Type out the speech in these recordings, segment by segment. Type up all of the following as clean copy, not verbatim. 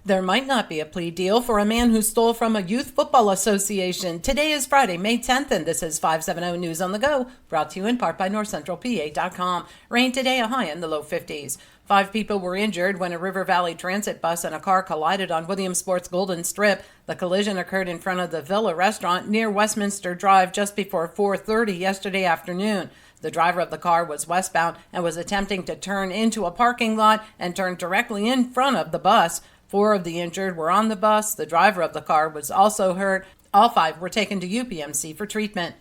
There might not be a plea deal for a man who stole from a youth football association. Today is Friday, May 10th, and this is 570 News on the Go, brought to you in part by NorthCentralPA.com. Rain today, a high in the low 50s. 5 people were injured when a River Valley Transit bus and a car collided on Williamsport's Golden Strip. The collision occurred in front of the Villa restaurant near Westminster Drive just before 4:30 yesterday afternoon. The driver of the car was westbound and was attempting to turn into a parking lot and turned directly in front of the bus. 4 of the injured were on the bus. The driver of the car was also hurt. All 5 were taken to UPMC for treatment.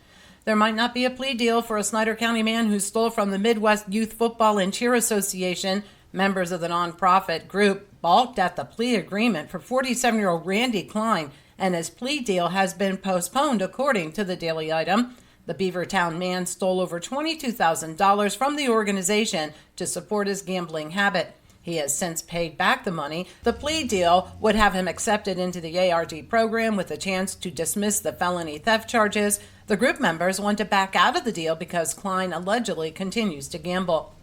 There might not be a plea deal for a Snyder County man who stole from the Midwest Youth Football and Cheer Association. Members of the nonprofit group balked at the plea agreement for 47-year-old Randy Klein, and his plea deal has been postponed, according to the Daily Item. The Beavertown man stole over $22,000 from the organization to support his gambling habit. He has since paid back the money. The plea deal would have him accepted into the ARD program with a chance to dismiss the felony theft charges. The group members want to back out of the deal because Klein allegedly continues to gamble.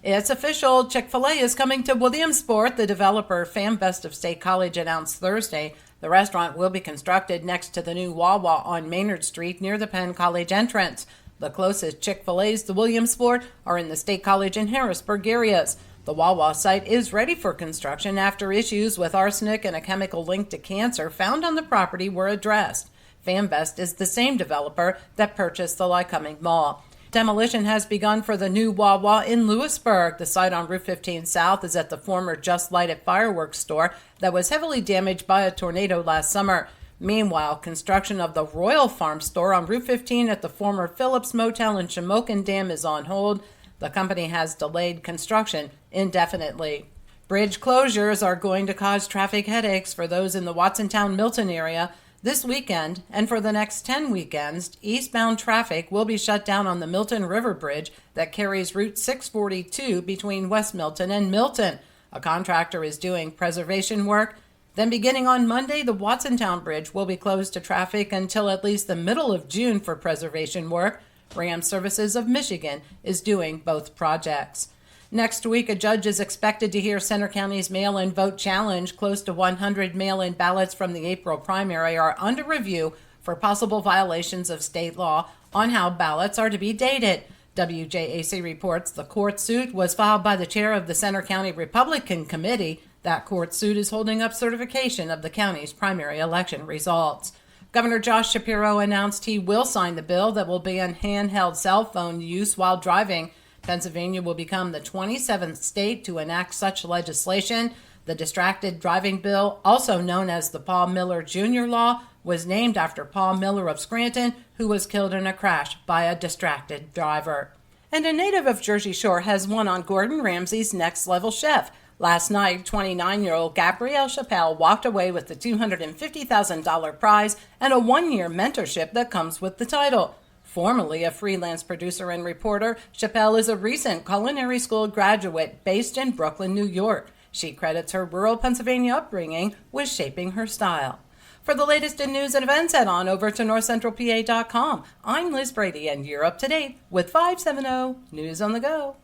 It's official. Chick-fil-A is coming to Williamsport. The developer FamBest of State College announced Thursday. The restaurant will be constructed next to the new Wawa on Maynard Street near the Penn College entrance. The closest Chick-fil-A's to Williamsport are in the State College and Harrisburg areas. The Wawa site is ready for construction after issues with arsenic and a chemical linked to cancer found on the property were addressed. FamBest is the same developer that purchased the Lycoming Mall. Demolition has begun for the new Wawa in Lewisburg. The site on Route 15 South is at the former Just Lighted fireworks store that was heavily damaged by a tornado last summer. Meanwhile, construction of the Royal Farm store on Route 15 at the former Phillips Motel in Shamokin Dam is on hold. The company has delayed construction indefinitely. Bridge closures are going to cause traffic headaches for those in the Watsontown-Milton area. This weekend, and for the next 10 weekends, eastbound traffic will be shut down on the Milton River Bridge that carries Route 642 between West Milton and Milton. A contractor is doing preservation work. Then beginning on Monday, the Watsontown Bridge will be closed to traffic until at least the middle of June for preservation work. Ram Services of Michigan is doing both projects. Next week, a judge is expected to hear Center County's mail-in vote challenge. Close to 100 mail-in ballots from the April primary are under review for possible violations of state law on how ballots are to be dated. WJAC reports the court suit was filed by the chair of the Center County Republican Committee. That court suit is holding up certification of the county's primary election results. Governor Josh Shapiro announced he will sign the bill that will ban handheld cell phone use while driving. Pennsylvania will become the 27th state to enact such legislation. The distracted driving bill, also known as the Paul Miller Jr. law, was named after Paul Miller of Scranton, who was killed in a crash by a distracted driver. And a native of Jersey Shore has won on Gordon Ramsay's Next Level Chef. Last night, 29-year-old Gabrielle Chappelle walked away with the $250,000 prize and a 1-year mentorship that comes with the title. Formerly a freelance producer and reporter, Chappelle is a recent culinary school graduate based in Brooklyn, New York. She credits her rural Pennsylvania upbringing with shaping her style. For the latest in news and events, head on over to NorthCentralPA.com. I'm Liz Brady, and you're up to date with 570 News on the Go.